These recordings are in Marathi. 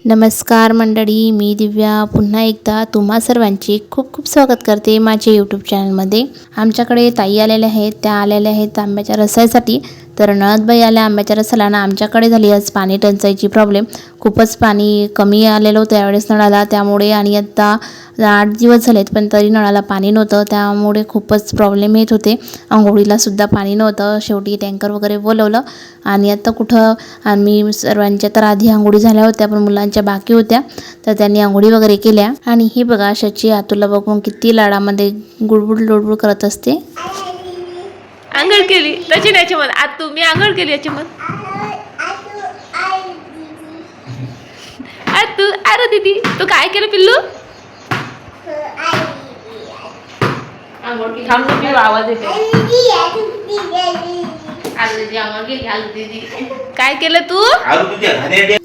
नमस्कार मंडळी, मी दिव्या पुन्हा एकदा तुम्हा सर्वांचे खूप खूप स्वागत करते माझ्या यूट्यूब चॅनलमध्ये। आमच्याकडे ताई आलेल्या आहेत, त्या आलेल्या आहेत आंब्याच्या रसासाठी। तर नळदबाई आल्या आंब्याच्या रसाला ना। आमच्याकडे झाली आज पाणी टंचाईची प्रॉब्लेम, खूपच पाणी कमी आलेलं होतं यावेळेस नळाला, त्यामुळे आणि आता 8 दिवस झालेत पण तरी नळाला पाणी नव्हतं, त्यामुळे खूपच प्रॉब्लेम येत होते। अंघोळीला सुद्धा पाणी नव्हतं, शेवटी टँकर वगैरे बोलवलं आणि आता कुठं आम्ही सर्वांच्या तर आधी अंघोळी झाल्या होत्या पण मुलांच्या बाकी होत्या, तर त्यांनी अंघोळी वगैरे केल्या। आणि ही बघा शची आतूला बघून किती लाडामध्ये गुडगुड लोडबुड करत असते। आंघोळ केली त्याची नाही मत आज तुम्ही आंघोळ केली याची मत तू अरे दीदी तू काय केलं पिल्लू आंघोळ थांब आवाज येते काय केलं तू।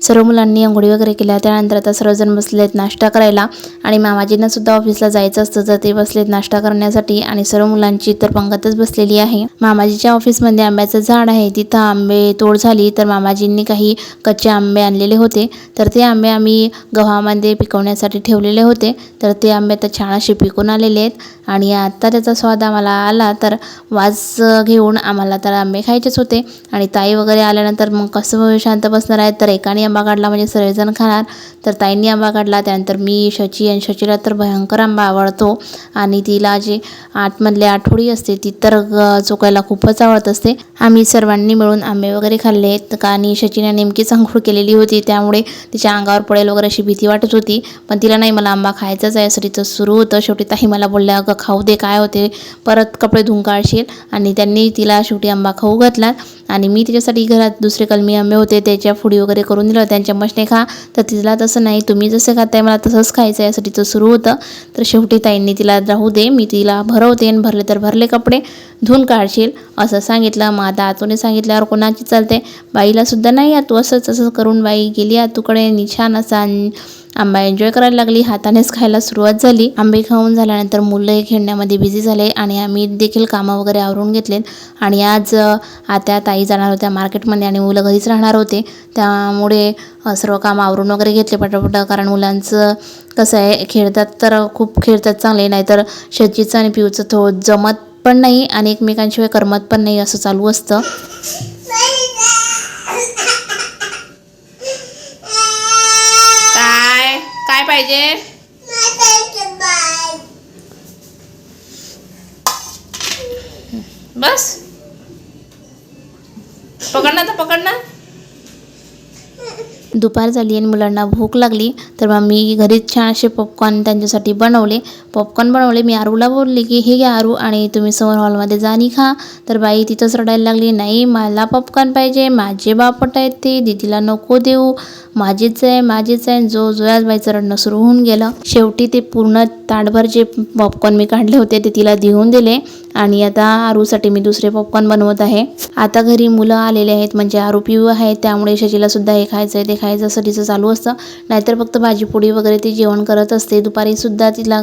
सर्व मुलांनी अंघोळी वगैरे केल्या, त्यानंतर आता सर्वजण बसलेत नाश्ता करायला आणि मामाजींना सुद्धा ऑफिसला जायचं असतं तर ते बसलेत नाश्ता करण्यासाठी आणि सर्व मुलांची तर पंगतच बसलेली आहे। मामाजीच्या ऑफिसमध्ये आंब्याचं झाड आहे, तिथं आंबे तोड झाली तर मामाजींनी काही कच्चे आंबे आणलेले होते, तर ते आंबे आम्ही गव्हामध्ये पिकवण्यासाठी ठेवलेले होते, तर ते आंबे तर छान असे पिकून आलेले आहेत आणि आता त्याचा स्वाद आम्हाला आला तर वास घेऊन आम्हाला तर आंबे खायचेच होते। आणि ताई वगैरे आल्यानंतर मग कसं शांत बसणार आहे, तर एकाने आंबा काढला म्हणजे सर्वजण खाणार, तर ताईंनी आंबा काढला, त्यानंतर मी शची आणि शचीला तर भयंकर आंबा आवडतो आणि तिला जे आतमधली आठवडी असते ती तर चोकायला खूपच आवडत असते। आम्ही सर्वांनी मिळून आंबे वगैरे खाल्ले आणि शचीने नेमकीच अंघोळ केलेली होती, त्यामुळे तिच्या अंगावर पडेल वगैरे अशी भीती वाटत होती, पण तिला नाही मला आंबा खायचाच आहे असं तिचं सुरू होतं। शेवटी ताई मला बोलल्या अगं खाऊ दे, काय होते परत कपडे धुवून काढशील, आणि त्यांनी तिला शेवटी आंबा खाऊ घातला आणि मी तिच्यासाठी घरात दुसरे कलमी आंबे होते त्याच्या फुडी वगैरे करून दिलं, त्यांच्या मशने खा, तर तिला तसं नाही तुम्ही जसं खाताय मला तसंच खायचं आहे असं तिचं सुरू होतं। तर शेवटी ताईंनी तिला राहू दे मी तिला भरवते आणि भरले तर भरले कपडे धुवून काढशील असं सांगितलं। मग आता आतूने सांगितल्यावर कोणाची चालते, बाईला सुद्धा नाही आतू असंच असं करून बाई गेली आतूकडे, छान असा आंबा एन्जॉय करायला लागली, हातानेच खायला सुरुवात झाली। आंबे खाऊन झाल्यानंतर मुलं खेळण्यामध्ये बिझी झाले आणि आम्ही देखील कामं वगैरे आवरून घेतलेत आणि आज आता ताई जाणार होत्या मार्केटमध्ये आणि मुलं घरीच राहणार होते, त्यामुळे सर्व कामं आवरून वगैरे घेतले पटापट, कारण मुलांचं कसं आहे खेळतात तर खूप खेळतात चांगले, नाहीतर शचीचं आणि पिऊचं थोडं जमत पण नाही आणि एकमेकांशिवाय करमत पण नाही असं चालू असतं। काय पाहिजे बस पकड ना, तर पकड ना। दुपार झाली आणि मुलांना भूक लागली, तर मग मी घरीच छान असे पॉपकॉर्न त्यांच्यासाठी बनवले। मी आरूला बोलले की हे घ्या आरू आणि तुम्ही समोर हॉलमध्ये जा आणि खा, तर बाई तिथंच रडायला लागली, नाही मला पॉपकॉर्न पाहिजे, माझे बापट आहेत ते, दीदीला नको देऊ, माझेच आहे। जो जोयात बाईचं रडणं सुरू होऊन गेलं। शेवटी ते पूर्ण ताटभर जे पॉपकॉर्न मी काढले होते ते तिला देऊन दिले आणि आता आरूसाठी मी दुसरे पॉपकॉर्न बनवत आहे। आता घरी मुलं आलेले आहेत म्हणजे आरू पिऊ आहे, त्यामुळे शशीला सुद्धा हे खायचं आहे ते खायचं असं तिचं चालू असतं, नाहीतर फक्त भाजीपोळी वगैरे ती जेवण करत असते। दुपारी सुद्धा तिला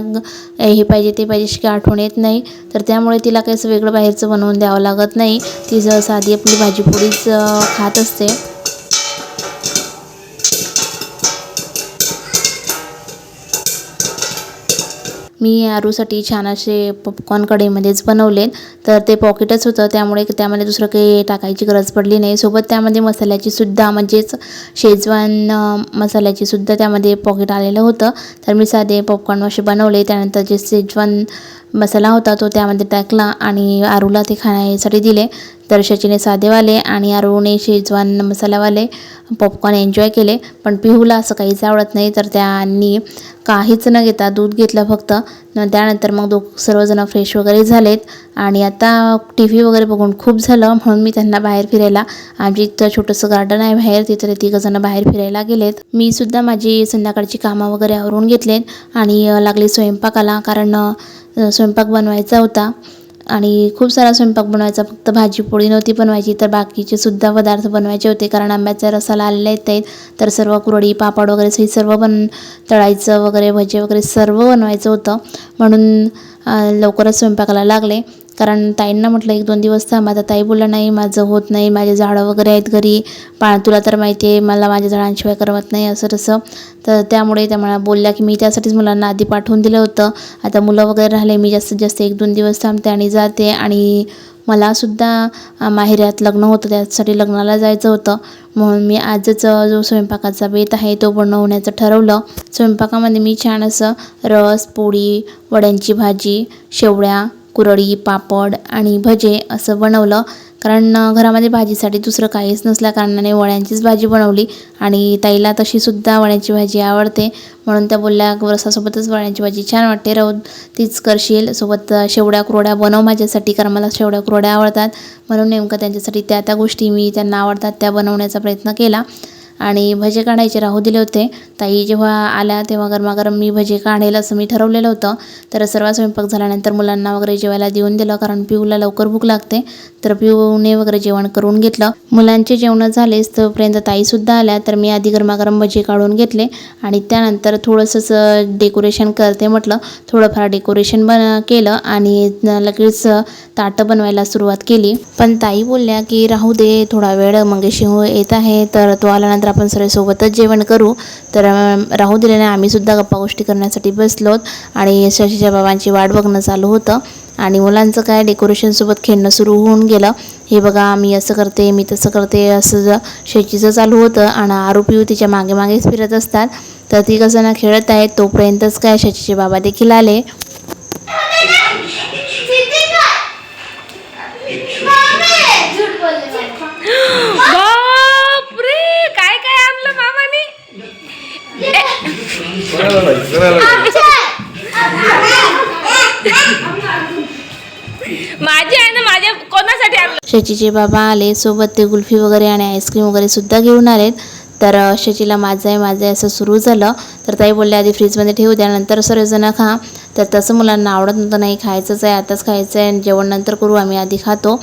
हे पाहिजे ते पाहिजे अशी आठवण येत नाही, तर त्यामुळे तिला काही असं वेगळं बाहेरचं बनवून द्यावं लागत नाही, ती साधी आपली भाजीपोळीच खात असते। मी आरूसाठी छान असे पॉपकॉर्न कढईमध्येच बनवलेत, तर ते पॉकेटच होतं त्यामुळे त्यामध्ये दुसरं काही टाकायची गरज पडली नाही। सोबत त्यामध्ये मसाल्याची सुद्धा म्हणजेच शेजवान मसाल्याची सुद्धा त्यामध्ये पॉकेट आलेलं होतं, तर मी साधे पॉपकॉर्न असे बनवले। त्यानंतर जे शेजवान मसाला होता तो त्यामध्ये टाकला आणि आरूला ते खाण्यासाठी दिले, तर शचीने साधेवाले आणि आरूने शेजवान मसालावाले पॉपकॉर्न एन्जॉय केले, पण पिहूला असं काहीच आवडत नाही, तर त्यांनी काहीच न घेता दूध घेतलं फक्त। त्यानंतर मग सर्वजण फ्रेश वगैरे झालेत आणि आता टी व्ही वगैरे बघून खूप झालं, म्हणून मी त्यांना बाहेर फिरायला, आमची इथं छोटंसं गार्डन आहे बाहेर, तिथं ते तिघंजणं बाहेर फिरायला गेलेत। मी सुद्धा माझी संध्याकाळची कामं वगैरे आवरून घेतलेत आणि लागले स्वयंपाकाला, कारण स्वयंपाक बनवायचा होता आणि खूप सारा स्वयंपाक बनवायचा, फक्त भाजीपोळी नव्हती बनवायची तर बाकीचे सुद्धा पदार्थ बनवायचे होते, कारण आंब्याच्या रसाला आलेले आहेत, तर सर्व कुरडी पापड वगैरे सर्व तळायचं वगैरे भजे वगैरे सर्व बनवायचं होतं, म्हणून लवकरच स्वयंपाकाला लागले कारण ताईंना म्हटलं 1-2 दिवस थांब. आता ताई बोलला नाही माझं होत नाही, माझे झाडं वगैरे आहेत घरी, तुला तर माहिती आहे मला माझ्या झाडांशिवाय करमत नाही असं तसं. तर त्यामुळे त्या मला बोलल्या की मी त्यासाठीच मुलांना आधी पाठवून दिलं होतं. आता मुलं वगैरे राहिले, मी जास्तीत जास्त 1-2 दिवस थांबते आणि जाते. आणि मलासुद्धा माहेरात लग्न होतं, त्यासाठी लग्नाला जायचं होतं. म्हणून मी आजच जो स्वयंपाकाचा बेत आहे तो बनवण्याचं ठरवलं. स्वयंपाकामध्ये मी छान असं रस, पोळी, वड्यांची भाजी, शेवळ्या, कुरडी, पापड आणि भजे असं बनवलं. कारण घरामध्ये भाजीसाठी दुसरं काहीच नसल्या कारणाने वड्यांचीच भाजी बनवली. आणि ताईला तशीसुद्धा वड्यांची भाजी आवडते, म्हणून त्या बोलल्या रसासोबतच वड्यांची भाजी छान वाटते, राहू तीच करशील, सोबत शेवड्या कुरड्या बनव माझ्यासाठी, कारण मला शेवड्या कुरड्या आवडतात. म्हणून नेमकं त्यांच्यासाठी त्या गोष्टी मी त्यांना आवडतात त्या बनवण्याचा प्रयत्न केला. आणि भजे काढायचे राहू दिले होते. ताई जेव्हा आल्या तेव्हा गरमागरम मी भजे काढेल असं मी ठरवलेलं होतं. तर सर्व स्वयंपाक झाल्यानंतर मुलांना वगैरे जेवायला देऊन दिलं, कारण पिऊला लवकर भूक लागते. तर पिऊने वगैरे जेवण करून घेतलं. मुलांचे जेवण झालेच तोपर्यंत ताईसुद्धा आल्या. तर मी आधी गरमागरम भजे काढून घेतले आणि त्यानंतर थोडंसं डेकोरेशन करते म्हटलं. थोडंफार डेकोरेशन केलं आणि लगेच ताटं बनवायला सुरुवात केली. पण ताई बोलल्या की राहू दे थोडा वेळ, मंगेशी येत आहे तर तो आल्यानंतर आपण सर्व सोबतच जेवण करू. तर राहू दिले नाही, आम्हीसुद्धा गप्पा गोष्टी करण्यासाठी बसलोत आणि शशीच्या बाबांची वाट बघणं चालू होतं. आणि मुलांचं काय डेकोरेशनसोबत खेळणं सुरू होऊन गेलं. हे बघा मी असं करते, मी तसं करते असं शशीचं चालू होतं. आणि आरू पिऊ तिच्या मागे मागेच फिरत असतात. तर ती कसं ना खेळत आहेत तोपर्यंतच काय शशीचे बाबा देखील आले. बापरे, काय काय आणलं मामाने. माझी आहे ना, माझ्या कोणासाठी आणलं. शशीचे बाबा आले, सोबत ते कुल्फी वगैरे आणि आईस्क्रीम वगैरे सुद्धा घेऊन आलेत. तर शशीला माझं आहे असं सुरू झालं. तर ताई बोलले आधी फ्रीजमध्ये ठेवू द्या, नंतर सर्वजणं खा. तर तसं मुलांना आवडत नव्हतं, नाही खायचंच आहे आताच खायचं आहे, जेवण नंतर करू, आम्ही आधी खातो.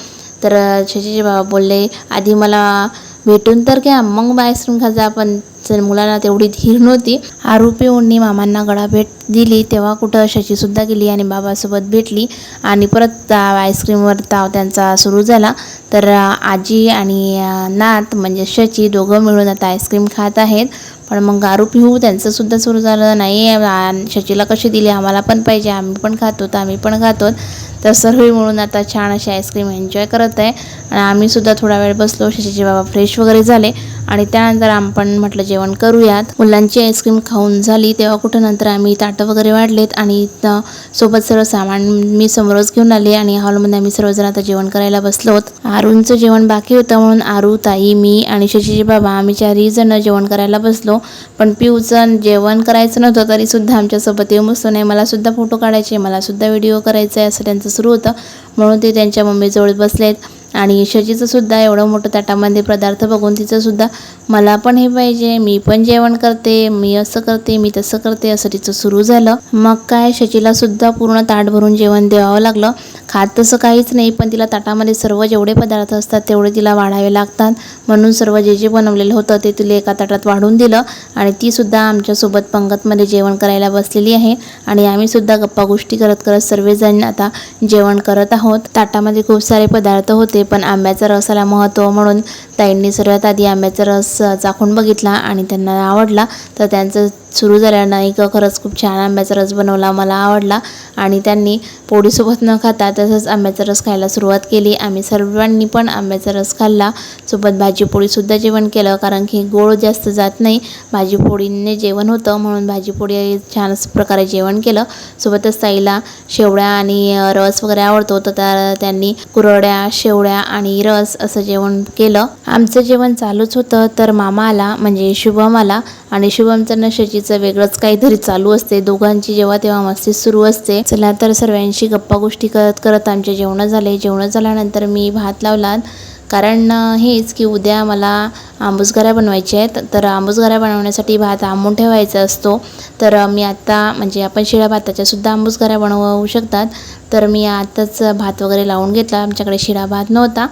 तर शशीचे बाबा बोलले आधी मला भेटून तर घ्या मग आईस्क्रीम खायचा. पण मुलांना तेवढी धीर नव्हती. आरोपी ओढणी मामांना गळा भेट दिली तेव्हा कुठं शशीसुद्धा गेली आणि बाबासोबत भेटली आणि परत आईस्क्रीमवर ताव त्यांचा सुरू झाला. तर आजी आणि नात म्हणजे शशी दोघं मिळून आता आईस्क्रीम खात आहेत. पण मग आरोपी त्यांचंसुद्धा सुरू झालं, नाही शशीला कशी दिली, आम्हाला पण पाहिजे, आम्ही पण खातो तर आम्ही पण खातो. तर सर्व मिळून आता छान अशी आईस्क्रीम एन्जॉय करत आहे. आणि आम्हीसुद्धा थोडा वेळ बसलो. शशीचे बाबा फ्रेश वगैरे झाले आणि त्यानंतर आपण म्हटलं जेवण करूयात. मुलांची आईस्क्रीम खाऊन झाली तेव्हा कुठं नंतर आम्ही ताटं वगैरे वाढलेत आणि सोबत सर्व सामान मी समोरच घेऊन आले आणि हॉलमध्ये आम्ही सर्वजण आता जेवण करायला बसलोत. आरूंचं जेवण बाकी होतं म्हणून आरू, ताई, मी आणि शशीचे बाबा आम्ही 4 जण जेवण करायला बसलो. पण पिऊचं जेवण करायचं नव्हतं तरीसुद्धा आमच्यासोबत येऊन बसलो. नाही मलासुद्धा फोटो काढायचे, मलासुद्धा व्हिडिओ करायचा आहे असं त्यांचं सुरू होतं. म्हणून ते त्यांच्या मम्मीजवळ बसलेत. आणि शशीचंसुद्धा एवढं मोठं ताटामध्ये पदार्थ बघून तिचंसुद्धा मला पण हे पाहिजे, मी पण जेवण करते, मी असं करते, मी तसं करते असं तिचं सुरू झालं. मग काय शशीलासुद्धा पूर्ण ताट भरून जेवण द्यावं लागलं. खात तसं काहीच नाही, पण तिला ताटामध्ये सर्व जेवढे पदार्थ असतात तेवढे तिला वाढावे लागतात. म्हणून सर्व जे बनवलेलं होतं ते तिला एका ताटात वाढून दिलं आणि तीसुद्धा आमच्यासोबत पंगतमध्ये जेवण करायला बसलेली आहे. आणि आम्हीसुद्धा गप्पा गोष्टी करत करत सर्वजण आता जेवण करत आहोत. ताटामध्ये खूप सारे पदार्थ होते, पण आंब्याचा रसाला महत्त्व म्हणून ताईंनी सर्वात आधी आंब्याचा रस चाखून बघितला आणि त्यांना आवडला. तर त्यांचं सुरू झालं, नाही का खरंच खूप छान आंब्याचा रस बनवला, मला आवडला. आणि त्यांनी पोळीसोबत न खाता तसंच आंब्याचा रस खायला सुरुवात केली. आम्ही सर्वांनी पण आंब्याचा रस खाल्ला. सोबत भाजी पोळीसुद्धा जेवण केलं, कारण की गोड जास्त जात नाही, भाजी पोळीने जेवण होतं म्हणून भाजी पोळी छान प्रकारे जेवण केलं. सोबतच ताईला शेवळ्या आणि रस वगैरे आवडतो, तर त्यांनी कुरड्या, शेवळ्या आणि रस असं जेवण केलं. आमचं जेवण चालूच होतं तर मामा आला म्हणजे शुभम आला. आणि शुभमचं न शशीचं वेगळंच काहीतरी चालू असते, दोघांची जेव्हा तेव्हा मस्ती सुरू असते. चला तर सर्वांशी गप्पा गोष्टी करत करत आमचे जेवण झाले. जेवण झाल्यानंतर मी भात लावला, कारण हेच की उद्या मला आंबूसघऱ्या बनवायच्या आहेत. तर आंबूसघऱ्या बनवण्यासाठी भात आंबून ठेवायचा असतो. तर मी आत्ता म्हणजे आपण शिळ्या भाताच्यासुद्धा आंबूसघऱ्या बनवू शकतात. तर मी आत्ताच भात वगैरे लावून घेतला, आमच्याकडे शिळा भात नव्हता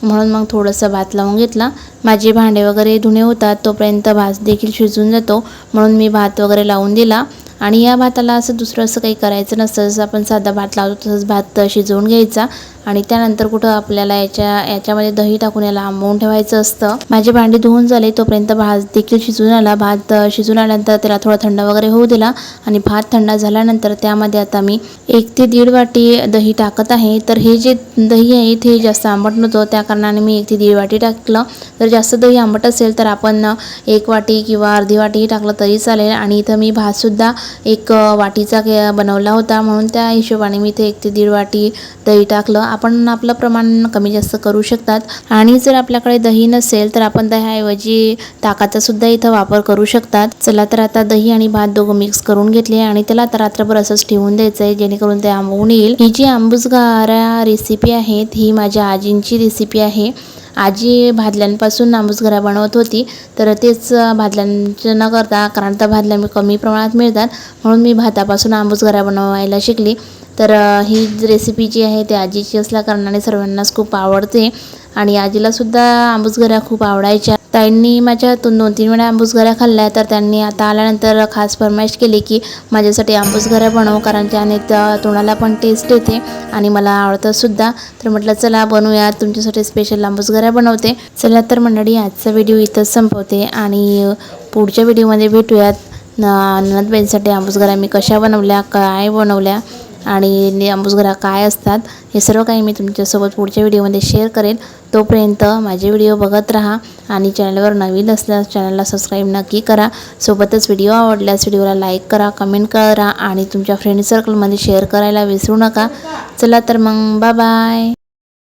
म्हणून मग थोडंसं भात लावून घेतला. माझे भांडे वगैरे धुणे होतात तोपर्यंत भात देखील शिजून जातो, म्हणून मी भात वगैरे लावून दिला. आणि या भाताला असं दुसरं असं काही करायचं नसतं. जसं आपण साधा भात लावतो तसंच भात शिजवून घ्यायचा आणि त्यानंतर कुठं आपल्याला याच्यामध्ये दही टाकून याला आंबवून ठेवायचं असतं. माझे भांडी धुवून झाले तोपर्यंत भात देखील शिजून आला. भात शिजून आल्यानंतर त्याला थोडा थंड वगैरे होऊ दिला आणि भात थंड झाल्यानंतर त्यामध्ये आता मी 1 ते 1.5 वाटी दही टाकत आहे. तर हे जे दही आहे ते जास्त आंबट नव्हतं, त्या कारणाने मी 1 ते 1.5 वाटी टाकलं. जर जास्त दही आंबट असेल तर आपण 1 वाटी किंवा अर्धी वाटी टाकलं तरी चालेल. आणि इथं मी भातसुद्धा 1 वाटीचा बनवला होता, म्हणून त्या हिशोबाने मी इथे 1 ते 1.5 वाटी दही टाकलं. आपण आपलं प्रमाण कमी जास्त करू शकतात. आणि जर आपल्याकडे दही नसेल तर आपण दह्याऐवजी ताकाचा सुद्धा इथं वापर करू शकतात. चला तर आता दही आणि भात दोघं मिक्स करून घेतले आणि त्याला आता रात्रभर असंच ठेवून द्यायचं आहे, जेणेकरून ते आंबवून येईल. ही जी आंबूसघारा रेसिपी आहे ही माझ्या आजींची रेसिपी आहे. आजी भादल्यांपासून आंबूसघारा बनवत होती, तर तेच भादल्यांचं न करता, कारण त्या भादल्या कमी प्रमाणात मिळतात म्हणून मी भातापासून आंबूसघारा बनवायला शिकली. तर ही रेसिपी जी आहे ती आजीची असल्याकारणाने सर्वांनाच खूप आवडते आणि आजीलासुद्धा आंबूसघाऱ्या खूप आवडायच्या. ताईंनी माझ्या हातून 2-3 वेळा आंबूसघाऱ्या खाल्ल्या, तर त्यांनी आता आल्यानंतर खास फरमाईश केली की माझ्यासाठी आंबूसघाऱ्या बनव, कारण त्याने तोंडाला पण टेस्ट येते आणि मला आवडतं सुद्धा. तर म्हटलं चला बनवूया, तुमच्यासाठी स्पेशल आंबूसघाऱ्या बनवते. चला तर मंडळी, आजचा व्हिडिओ इथंच संपवते आणि पुढच्या व्हिडिओमध्ये भेटूयात. ननदबाईंसाठी आंबूसघाऱ्या मी कशा बनवल्या, काय बनवल्या आणि आंबूसघाऱ्या काय असतात हे सर्व काही मी तुमच्यासोबत पुढच्या व्हिडिओमध्ये शेअर करेन. तोपर्यंत माझे व्हिडिओ बघत राहा आणि चॅनलवर नवीन असल्यास चॅनलला सबस्क्राईब नक्की करा. सोबतच व्हिडिओ आवडल्यास व्हिडिओला लाईक करा, कमेंट करा आणि तुमच्या फ्रेंड सर्कलमध्ये शेअर करायला विसरू नका. चला तर मग बाय बाय.